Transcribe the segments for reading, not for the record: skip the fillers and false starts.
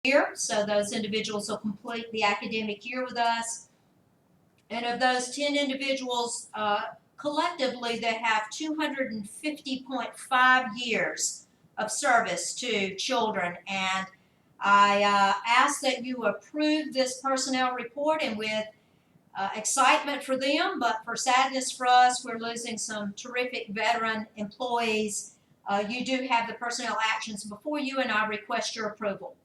year, so those individuals will complete the academic year with us. And of those 10 individuals, collectively, they have 250.5 years of service to children. And I ask that you approve this personnel report, and with excitement for them, but for sadness for us, we're losing some terrific veteran employees. You do have the personnel actions before you, and I request your approval.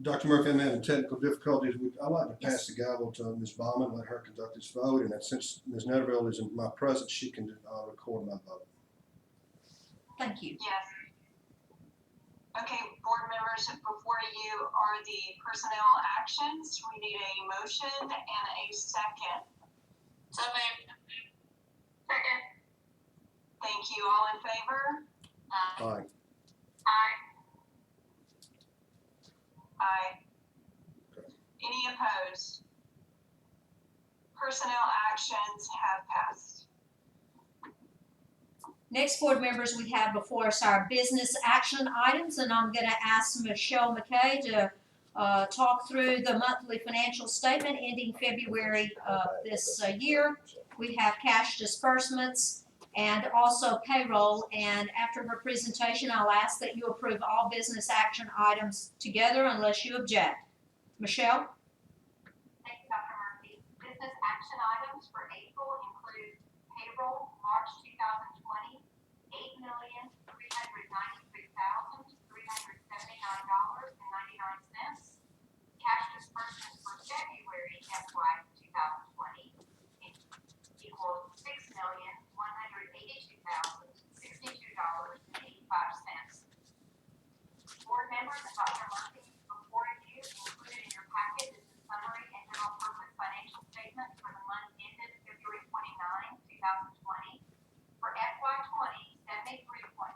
Dr. Murphy, I'm having technical difficulties. I'd like to pass the gavel to Ms. Baumann, let her conduct this vote, and since Ms. Netterville is in my presence, she can record my vote. Thank you. Yes. Okay, board members, before you are the personnel actions. We need a motion and a second. So moved. Second. Thank you. All in favor? Aye. Aye. Aye. Any opposed? Personnel actions have passed. Next, board members, we have before us our business action items, and I'm going to ask Michelle McKay to talk through the monthly financial statement ending February of this year. We have cash disbursements and also payroll, and after her presentation, I'll ask that you approve all business action items together unless you object. Michelle? Thank you, Dr. Murphy. Business action items for April include payroll, March 2020, $8,393,379.99. Cash disbursements for February FY 2020 equals $6,182,062.85. Board members and Dr. Murphy, before you, included in your packet is the summary and general purpose financial statement for the month ended February 29, 2020. For FY 20, 73.14% of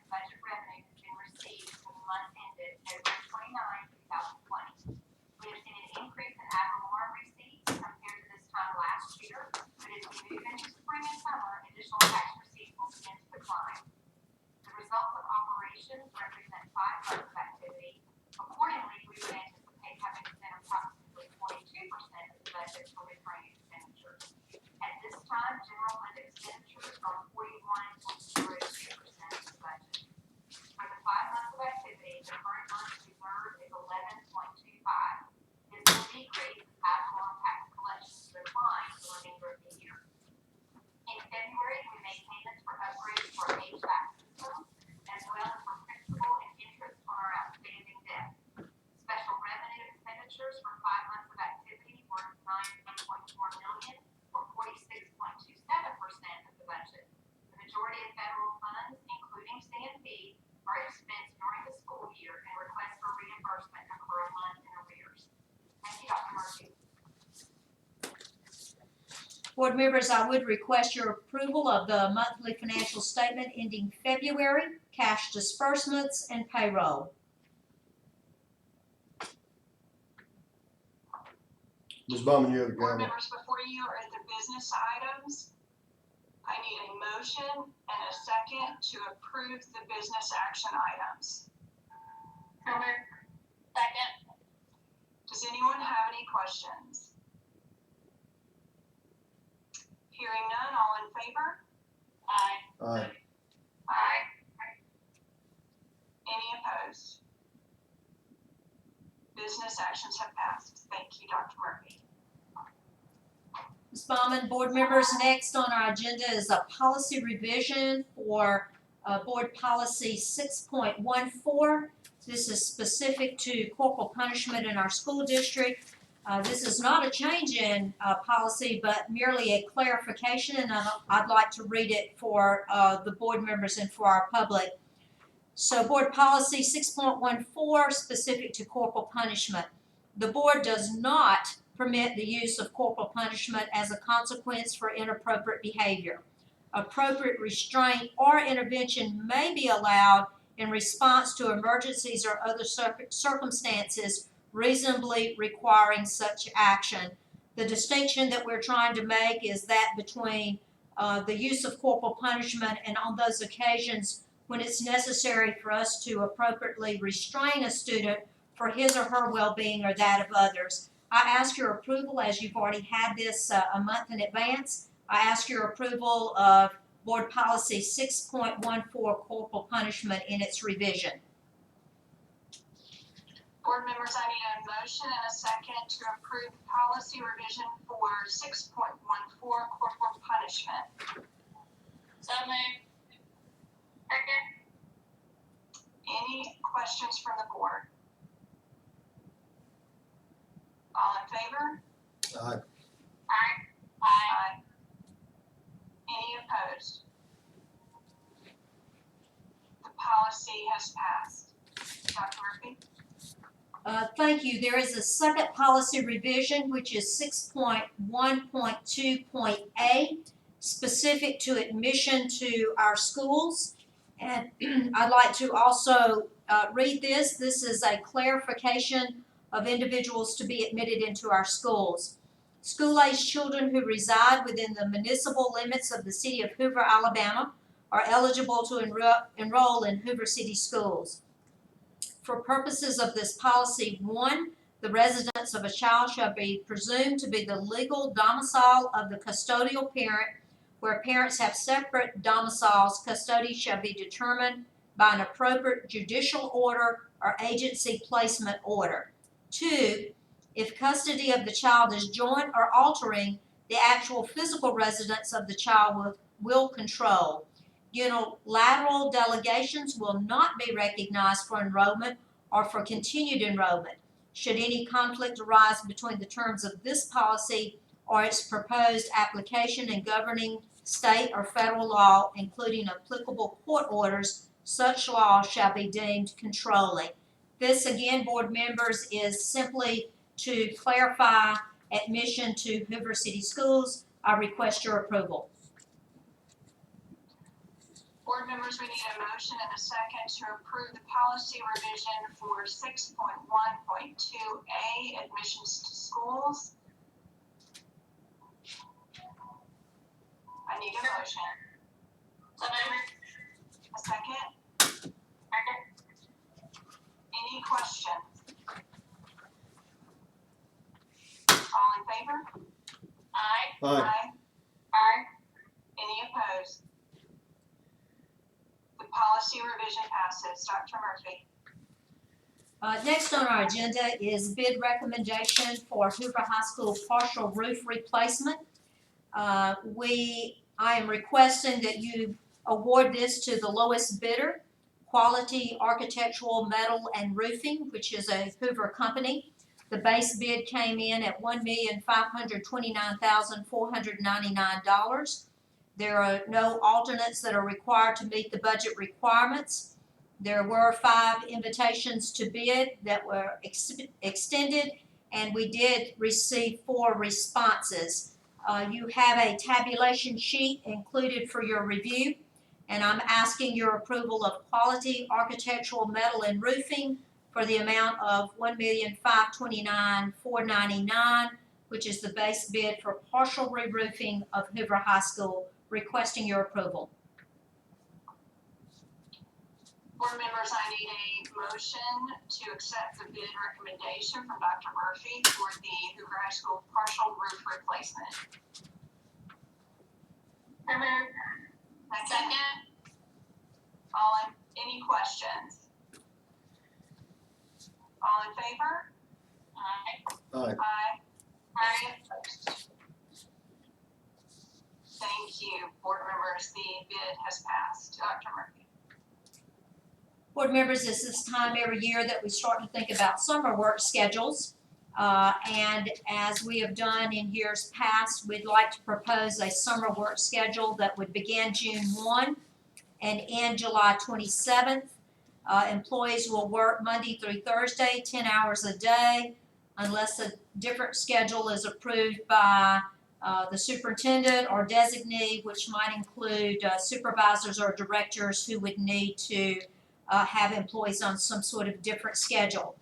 budget revenue has been received for the month ended February 29, 2020. We have seen an increase in ad valorem receipts compared to this time last year, but as we move into spring and summer, additional tax receipts will begin to decline. The results of operations represent 5 months of activity. Accordingly, we would anticipate having to spend approximately 42% of the budget for recurring expenditures. At this time, general fund expenditures are 41.02% of the budget. For the 5 months of activity, the current month's reserve is 11.25. This will decrease as ad valorem tax collections decline for the remainder of the year. In February, we made payments for upgrades to our HVAC system, as well as for principal and interest on our outstanding debt. Special revenue expenditures for 5 months of activity were $9.4 million, or 46.27% of the budget. The majority of federal funds, including CNP, are expensed during the school year, and requests for reimbursement occur a month in arrears. Thank you, Dr. Murphy. Board members, I would request your approval of the monthly financial statement ending February, cash disbursements, and payroll. Ms. Baumann, you have the Board gavel. members, before you are at the business items, I need a motion and a second to approve the business action items. Second. Does anyone have any questions? Hearing none, all in favor? Aye. Aye. Aye. Any opposed? Business actions have passed. Thank you, Dr. Murphy. Ms. Baumann, board members, next on our agenda is a policy revision for Board Policy 6.14. This is specific to corporal punishment in our school district. This is not a change in policy, but merely a clarification, and I'd like to read it for the board members and for our public. So Board Policy 6.14, specific to corporal punishment. The board does not permit the use of corporal punishment as a consequence for inappropriate behavior. Appropriate restraint or intervention may be allowed in response to emergencies or other circumstances reasonably requiring such action. The distinction that we're trying to make is that between the use of corporal punishment and on those occasions when it's necessary for us to appropriately restrain a student for his or her well-being or that of others. I ask your approval, as you've already had this a month in advance. I ask your approval of Board Policy 6.14, corporal punishment in its revision. Board members, I need a motion and a second to approve policy revision for 6.14, corporal punishment. So moved. Second. Any questions from the board? All in favor? Aye. Aye. Aye. Any opposed? The policy has passed. Dr. Murphy? Thank you. There is a second policy revision, which is 6.1.2.A, specific to admission to our schools. And I'd like to also read this. This is a clarification of individuals to be admitted into our schools. School-aged children who reside within the municipal limits of the city of Hoover, Alabama, are eligible to enroll in Hoover City schools. For purposes of this policy, 1, the residence of a child shall be presumed to be the legal domicile of the custodial parent. Where parents have separate domiciles, custody shall be determined by an appropriate judicial order or agency placement order. 2, if custody of the child is joint or altering, the actual physical residence of the child will control. Unilateral delegations will not be recognized for enrollment or for continued enrollment. Should any conflict arise between the terms of this policy or its proposed application and governing state or federal law, including applicable court orders, such law shall be deemed controlling. This, again, board members, is simply to clarify admission to Hoover City Schools. I request your approval. Board members, we need a motion and a second to approve the policy revision for 6.1.2A, admissions to schools. I need a motion. So moved. A second? Second. Any questions? All in favor? Aye. Aye. Aye. Any opposed? The policy revision passes. Dr. Murphy? Next on our agenda is bid recommendation for Hoover High School partial roof replacement. I am requesting that you award this to the lowest bidder, Quality Architectural Metal and Roofing, which is a Hoover company. The base bid came in at $1,529,499. There are no alternates that are required to meet the budget requirements. There were 5 invitations to bid that were extended, and we did receive 4 responses. You have a tabulation sheet included for your review, and I'm asking your approval of Quality Architectural Metal and Roofing for the amount of $1,529,499, which is the base bid for partial re-roofing of Hoover High School, requesting your approval. Board members, I need a motion to accept the bid recommendation from Dr. Murphy for the Hoover High School partial roof replacement. So moved. Second. Any questions? All in favor? Aye. Aye. Aye. Any opposed? Thank you, board members. The bid has passed. Dr. Murphy? Board members, it's this time every year that we start to think about summer work schedules. And as we have done in years past, we'd like to propose a summer work schedule that would begin June 1 and end July 27th. Employees will work Monday through Thursday, 10 hours a day, unless a different schedule is approved by the superintendent or designee, which might include supervisors or directors who would need to have employees on some sort of different schedule.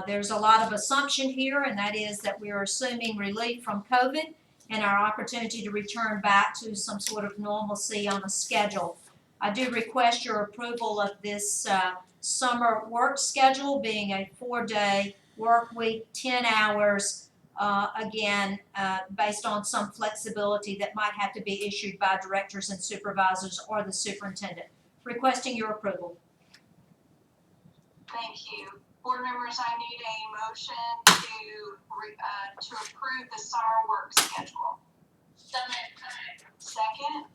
There's a lot of assumption here, and that is that we are assuming relief from COVID and our opportunity to return back to some sort of normalcy on a schedule. I do request your approval of this summer work schedule, being a 4-day work week, 10 hours, again, based on some flexibility that might have to be issued by directors and supervisors or the superintendent. Requesting your approval. Thank you. Board members, I need a motion to approve the summer work schedule. Second?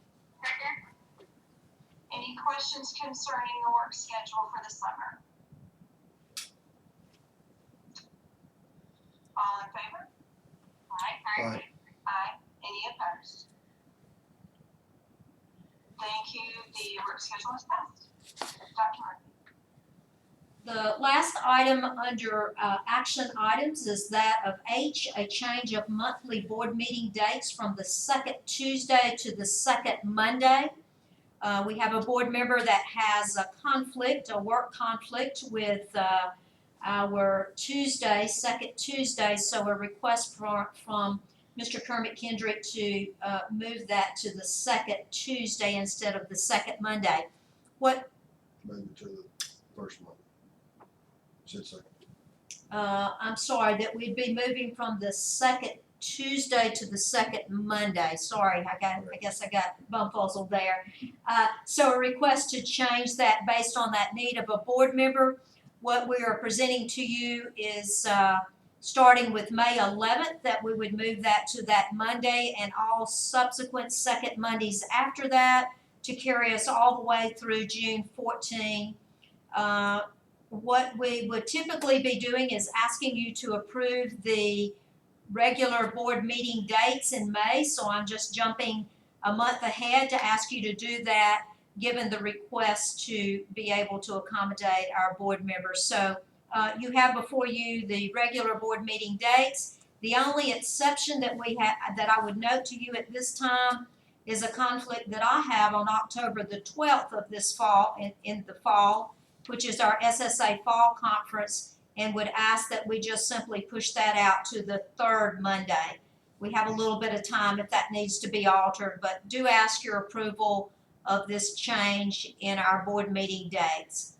Any questions concerning the work schedule for the summer? All in favor? Aye. Aye. Any opposed? Thank you. The work schedule is passed. Dr. Murphy. The last item under action items is that of H, a change of monthly board meeting dates from the second Tuesday to the second Monday. We have a board member that has a conflict, a work conflict with our Tuesday, second Tuesday, so a request from Mr. Kermit Kendrick to move that to the second Tuesday instead of the second Monday. What Move it to the first month. Said second. I'm sorry, that we'd be moving from the second Tuesday to the second Monday. Sorry, I guess I got bumfuzzled there. So a request to change that based on that need of a board member. What we are presenting to you is starting with May 11th, that we would move that to that Monday and all subsequent second Mondays after that to carry us all the way through June 14. What we would typically be doing is asking you to approve the regular board meeting dates in May, so I'm just jumping a month ahead to ask you to do that, given the request to be able to accommodate our board members. So you have before you the regular board meeting dates. The only exception that we have, that I would note to you at this time, is a conflict that I have on October the 12th of this fall, in the fall, which is our SSA Fall Conference, and would ask that we just simply push that out to the third Monday. We have a little bit of time if that needs to be altered, but do ask your approval of this change in our board meeting dates.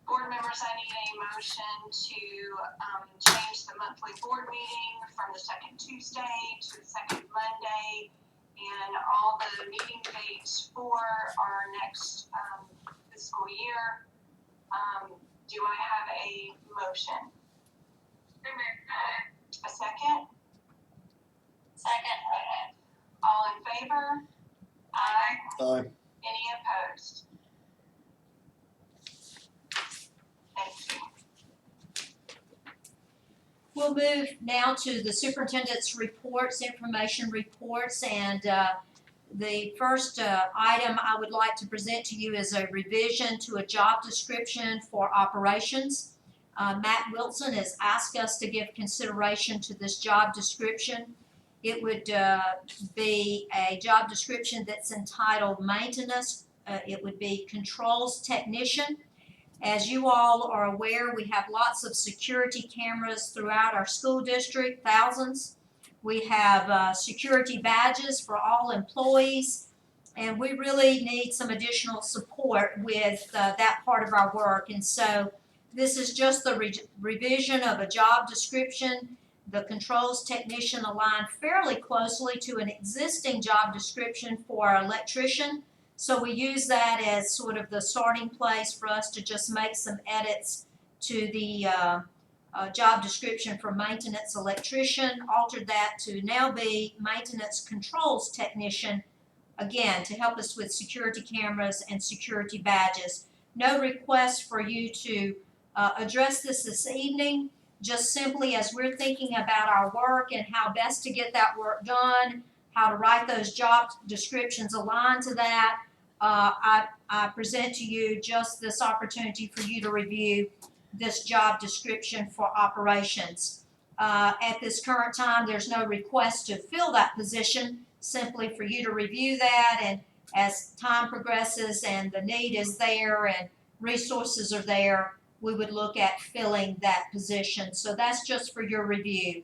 Board members, I need a motion to change the monthly board meeting from the second Tuesday to the second Monday, and all the meeting dates for our next fiscal year. Do I have a motion? A second? Second. All in favor? Aye. Aye. Any opposed? Thank you. We'll move now to the superintendent's reports, information reports, and the first item I would like to present to you is a revision to a job description for operations. Matt Wilson has asked us to give consideration to this job description. It would be a job description that's entitled maintenance. It would be controls technician. As you all are aware, we have lots of security cameras throughout our school district, thousands. We have security badges for all employees, and we really need some additional support with that part of our work. And so this is just the revision of a job description. The controls technician aligned fairly closely to an existing job description for our electrician. So we use that as sort of the starting place for us to just make some edits to the job description for maintenance electrician, altered that to now be maintenance controls technician, again, to help us with security cameras and security badges. No request for you to address this evening, just simply as we're thinking about our work and how best to get that work done, how to write those job descriptions aligned to that. I present to you just this opportunity for you to review this job description for operations. At this current time, there's no request to fill that position, simply for you to review that, and as time progresses and the need is there and resources are there, we would look at filling that position. So that's just for your review.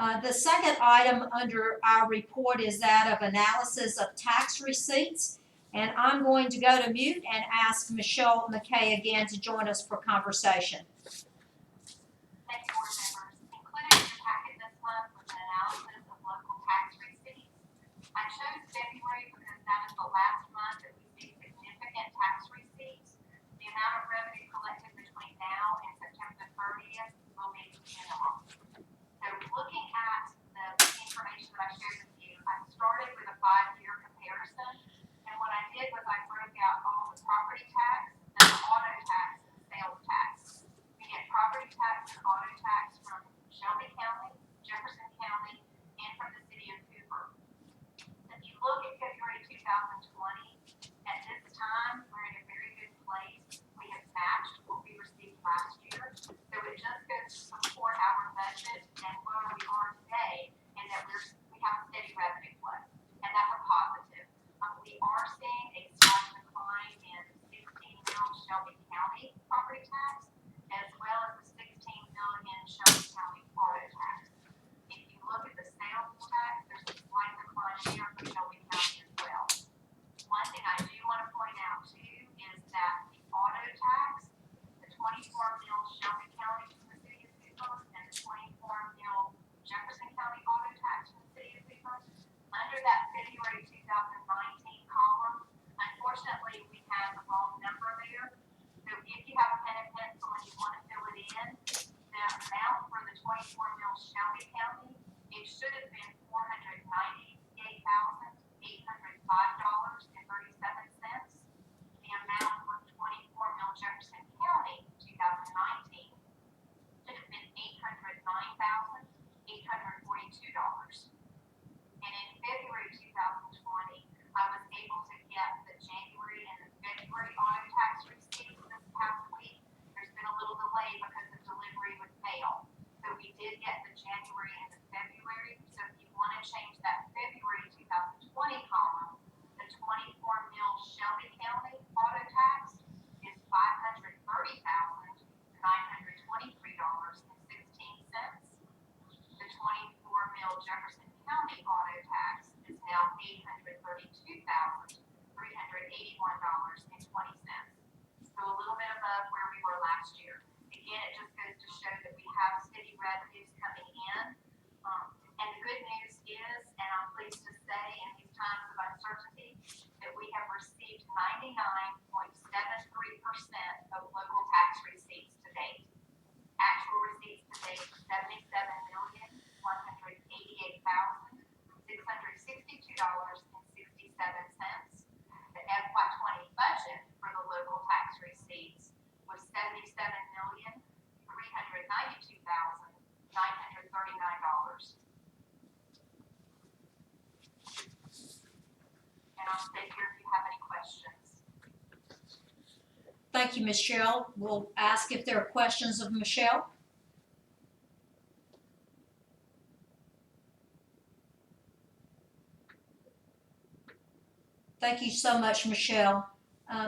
The second item under our report is that of analysis of tax receipts. And I'm going to go to mute and ask Michelle McKay again to join us for conversation. Thank you, board members. Included in your packet this month was an analysis of local tax receipts. I chose February because that is the last month that we see significant tax receipts. The amount of revenue collected between now and September 30th will be minimal. So looking at the information that I shared with you, I started with a 5-year comparison. And what I did was I broke out all the property tax, and the auto tax, and the sales tax. We get property tax and auto tax from Shelby County, Jefferson County, and from the city of Hoover. If you look at February 2020, at this time, we're in a very good place. We have matched what we received last year. So it just goes to support our budget and where we are today, and that we have a steady revenue flow. And that's a positive. We are seeing a slight decline in 16 mil Shelby County property tax, as well as the 16 million Shelby County auto tax. If you look at the sales tax, there's a slight decline here for Shelby County as well. One thing I do want to point out too is that the auto tax, the 24 mil Shelby County from the city of Hoover and the 24 mil Jefferson County auto tax from the city of Hoover, under that February 2019 column, unfortunately, we have the wrong number there. So if you have a pen and pencil and you want to fill it in, the amount for the 24 mil Shelby County, it should have been $498,805.37. The amount for 24 mil Jefferson County 2019 should have been $809,842. And in February 2020, I was able to get the January and the February auto tax receipts this past week. There's been a little delay because the delivery was mail. So we did get the January and the February. So if you want to change that February 2020 column, the 24 mil Shelby County auto tax is $530,923.16. The 24 mil Jefferson County auto tax is now $832,381.20. So a little bit above where we were last year. Again, it just goes to show that we have steady revenues coming in. And the good news is, and I'm pleased to say in these times of uncertainty, that we have received 99.73% of local tax receipts to date. Actual receipts to date are $77,188,662.67. The FY20 budget for the local tax receipts was $77,392,939. And I'll stay here if you have any questions. Thank you, Michelle. We'll ask if there are questions of Michelle. Thank you so much, Michelle.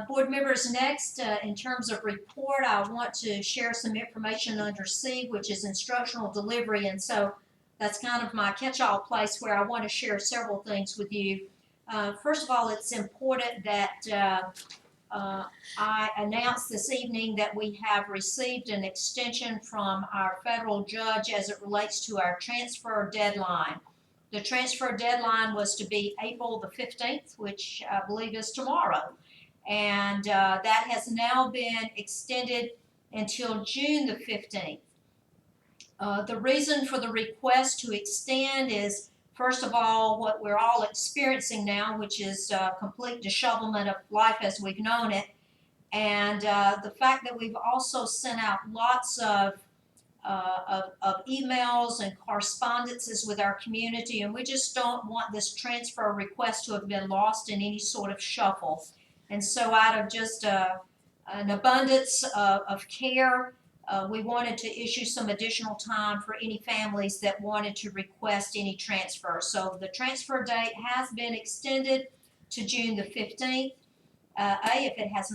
Board members, next, in terms of report, I want to share some information under C, which is instructional delivery. And so that's kind of my catch-all place where I want to share several things with you. First of all, it's important that I announce this evening that we have received an extension from our federal judge as it relates to our transfer deadline. The transfer deadline was to be April the 15th, which I believe is tomorrow. And that has now been extended until June the 15th. The reason for the request to extend is, first of all, what we're all experiencing now, which is complete dishevelment of life as we've known it. And the fact that we've also sent out lots of emails and correspondences with our community, and we just don't want this transfer request to have been lost in any sort of shuffle. And so out of just an abundance of care, we wanted to issue some additional time for any families that wanted to request any transfer. So the transfer date has been extended to June the 15th. If it has not